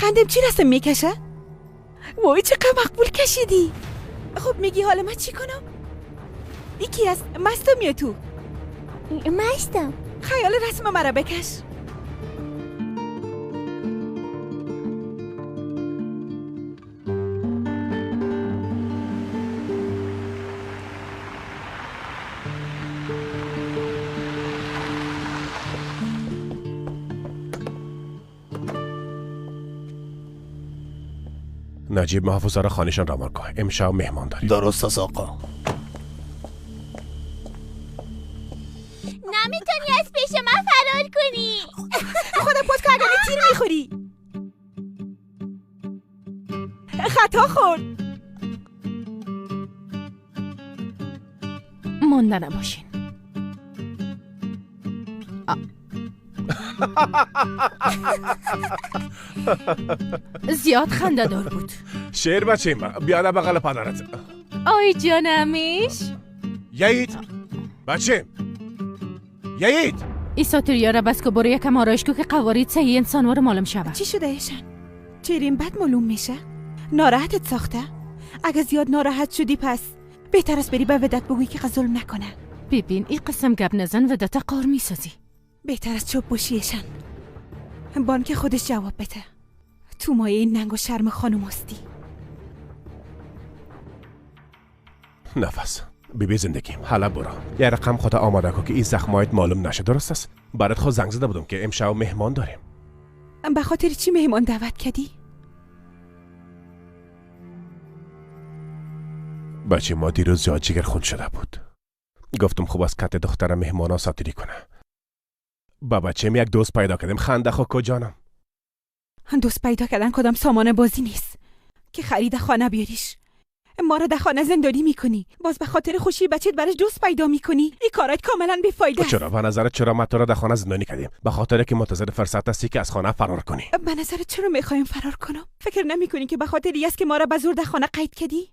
قندم چی رسم میکشه؟ وای چقدر مقبول کشیدی. خب میگی حالا من چی کنم؟ یکی از مستم یا تو؟ مستم. خیال رسم مرا بکش. نجیب محافظه را خانه‌شان رمان کن. امشب مهمان داریم. درست است آقا. نمیتونی از پیش من فرار کنی. خدا پوت کردن تیر میخوری. خطا خورد. مونده نباشین. زیاد خنده دار بود. شیر بچیم بیاده بغل پدرت. آی جانمیش. یعید بچیم یعید ای ساتریا را بس که برو یکم آرایش که قوارید صحیح انسانوار معلوم شود. چی شده ایشان؟ چیرین بد معلوم میشه؟ ناراحتت ساخته؟ اگه زیاد ناراحت شدی پس بهتر است بری به ودت بگویی که ظلم نکنه. ببین این قسم گپ نزن ودت قار میسازی. بهتر از چوب باشیشن. بانک خودش جواب بده. تو مایه این ننگ و شرم خانم هستی. نفس بیبی زندگیم حالا برو یه رقم خدا آماده کن که این زخمایت معلوم نشه. درست است؟ برات خود زنگ زده بودم که امشب مهمان داریم. به خاطر چی مهمان دعوت کردی؟ بچه ما دیروز زیاد جگر خون شده بود. گفتم خوب از کت دخترم مهمانا ساتیری کنه. با بچه‌م یک دوست پیدا کردیم. خنده خو کجانم. دوست پیدا کردن کدام سامان بازی نیست که خرید خانه بیاریش. ما را در خانه زندانی میکنی، باز به خاطر خوشی بچت برش دوست پیدا میکنی. این کارات کاملا بیفایده است. چرا به نظرت چرا ما تو را در خانه زندانی کردیم؟ به خاطر که منتظر فرصت هستی که از خانه فرار کنی. به نظرت چرا میخوایم فرار کنم؟ فکر نمیکنی که به خاطر است که ما را به زور در خانه قید کردی؟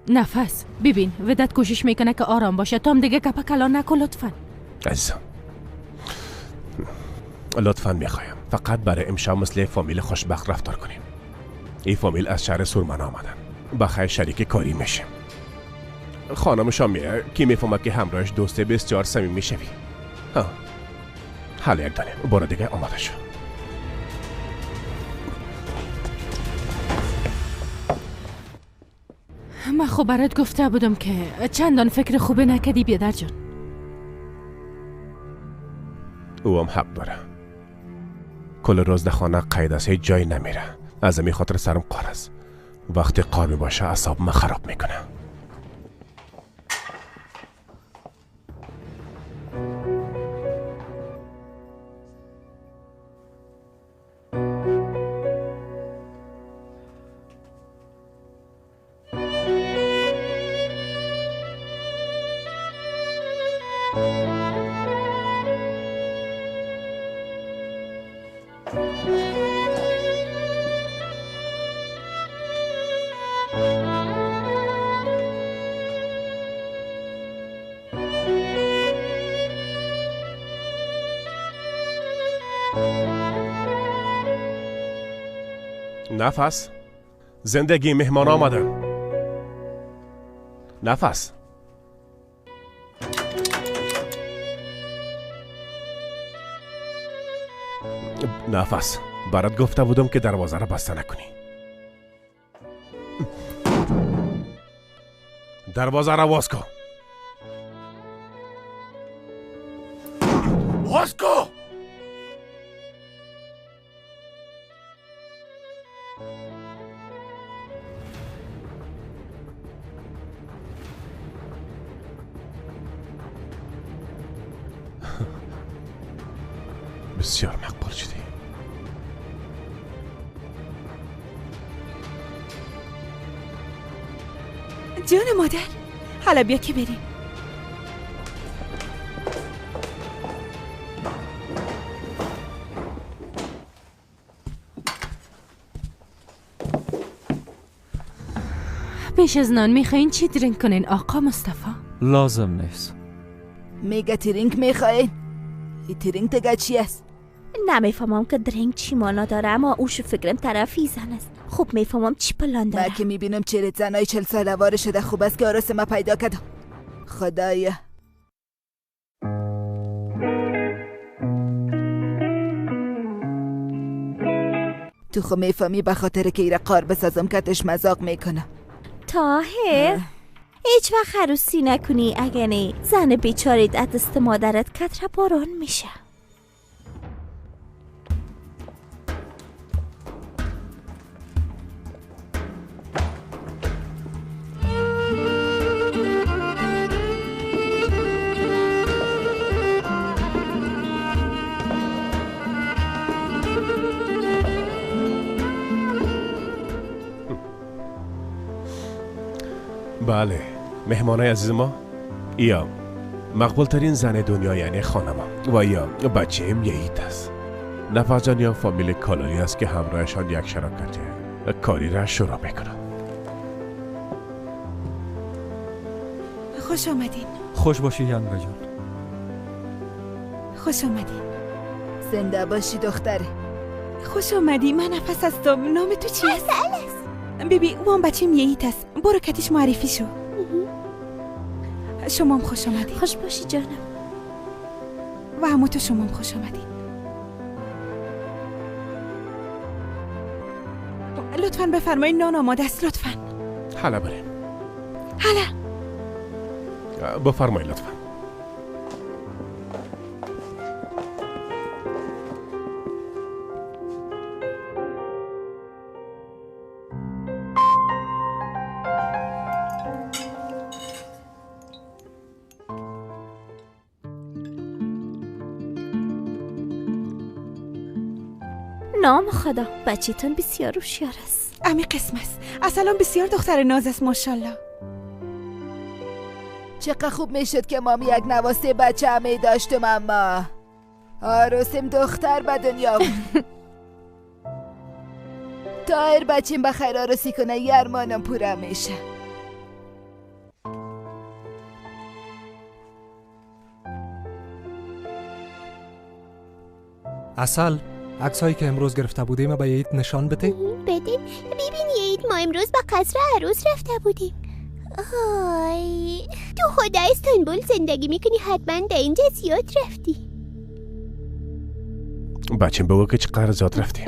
نفس ببین ودت کوشش میکنه که آرام باشه. تام دیگه کپا کلان نکن لطفا. عزیزم لطفا میخوایم فقط برای امشب مثل فامیل خوشبخت رفتار کنیم. این فامیل از شهر سورمن آمدن. بخیر شریک کاری میشیم. خانم شامیه کی میفهمد که همراهش دوست بسیار صمیمی شوی. حالا یک دانیم برو دیگه آماده شو. من خب برات گفته بودم که چندان فکر خوبه نکردی بیادر جان. او هم حق داره. کل روز در خانه قید است، هیچ جایی نمیره. از همین خاطر سرم قار است. وقتی قار میباشه اعصاب من خراب میکنه. نفس زندگی مهمان آمدن. نفس نفس برات گفته بودم که دروازه را بسته نکنی. دروازه را باز کن. باز کن. بسیار مقبول شدی. جان مادر حالا بیا که بریم. پیش از نان میخواین چی درینک کنین آقا مصطفی؟ لازم نیست. میگه ترینک میخواین؟ این ترینک دیگه چی است؟ نمیفهمم که درنگ چی مانا داره، اما اوش فکرم طرفی زن است. خوب میفهمم چی پلان داره. من که میبینم چهره زنای 40 ساله واره شده. خوب است که آراس ما پیدا کردم. خدایا تو خو میفهمی به خاطر که ایره قار بسازم کتش مذاق میکنم. طاهر هیچ وقت عروسی نکنی، اگه نه زن بیچاره از دست مادرت کتره باران میشه. بله مهمانای عزیز ما، یا مقبول ترین زن دنیا یعنی خانما و یا بچه‌ام یهید است. نفر جان یا فامیل کالاری است که همراهشان یک شراکت کاری را شروع میکنم. خوش آمدین. خوش باشی یانگا جان. خوش آمدین. زنده باشی دختره. خوش آمدی. من نفس هستم. نام تو چی است؟ بیبی وان بچیم یهید است. برو کتیش معرفی شو. شما هم خوش آمدین. خوش باشی جانم. و همو تو شما هم خوش آمدین. لطفاً بفرمایید نان آماده است. لطفاً. حالا بریم. حالا بفرمایید لطفاً. نام خدا بچه‌تون بسیار هوشیار است. امی قسم است. اصلا بسیار دختر ناز است ماشاءالله. چقدر خوب میشد که مامی یک نواسه بچه همه داشتم، اما آروسم دختر به دنیا بود. طاهر بچیم بخیر آروسی کنه یرمانم پورا میشه. اصل عکسایی که امروز گرفته بودیم به یهید نشان بده. بدین ببینید ما امروز با قصر عروس رفته بودیم. آی تو خدا استانبول زندگی میکنی، حتما در اینجا زیاد رفتی. بچه‌م بگو که چقدر زیاد رفتیم.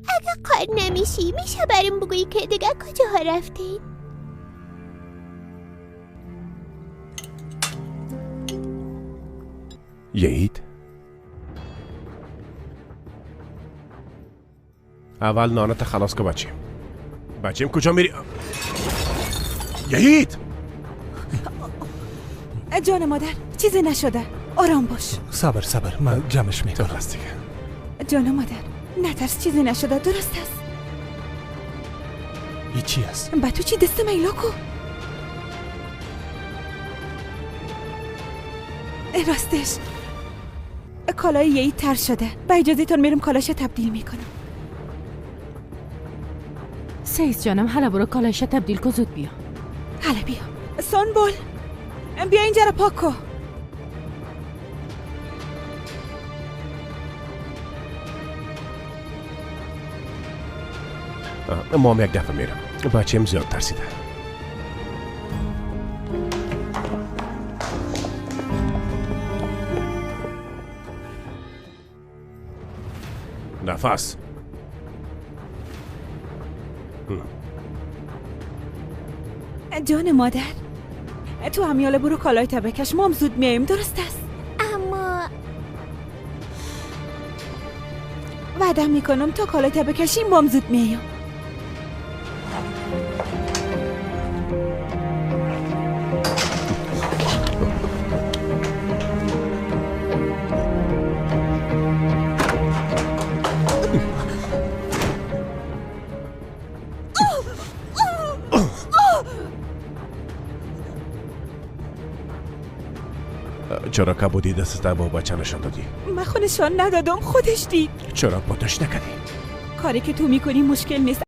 اگه قار نمیشی میشه برام بگویی که دیگه کجاها رفتین؟ یهید اول نانت خلاص که بچه‌م کجا میری؟ یهید جان مادر چیزی نشده. آرام باش. صبر من جمعش میکنم. درست دیگه. جان مادر نترس، چیزی نشده. درست است. ای چی است؟ با تو چی دست میلا کو؟ راستش کالای یهید تر شده. با اجازهتون میرم کالاش تبدیل میکنم. سیز جانم حالا برو کالایش تبدیل کو، زود بیا. حالا بیا. سنبول بیا اینجا رو پاک کو. ما هم یک دفعه میرم. بچه‌م زیاد ترسیده. نفس. جان مادر تو همیاله برو کالای تا بکش. ما هم زود میاییم. درست است؟ اما وعدم میکنم تا کالای تا بکشیم ما هم زود میاییم. چرا کبودی دستت با بچه نشان دادی؟ من خودشان ندادم، خودش دید. چرا پاتش نکردی؟ کاری که تو میکنی مشکل نیست.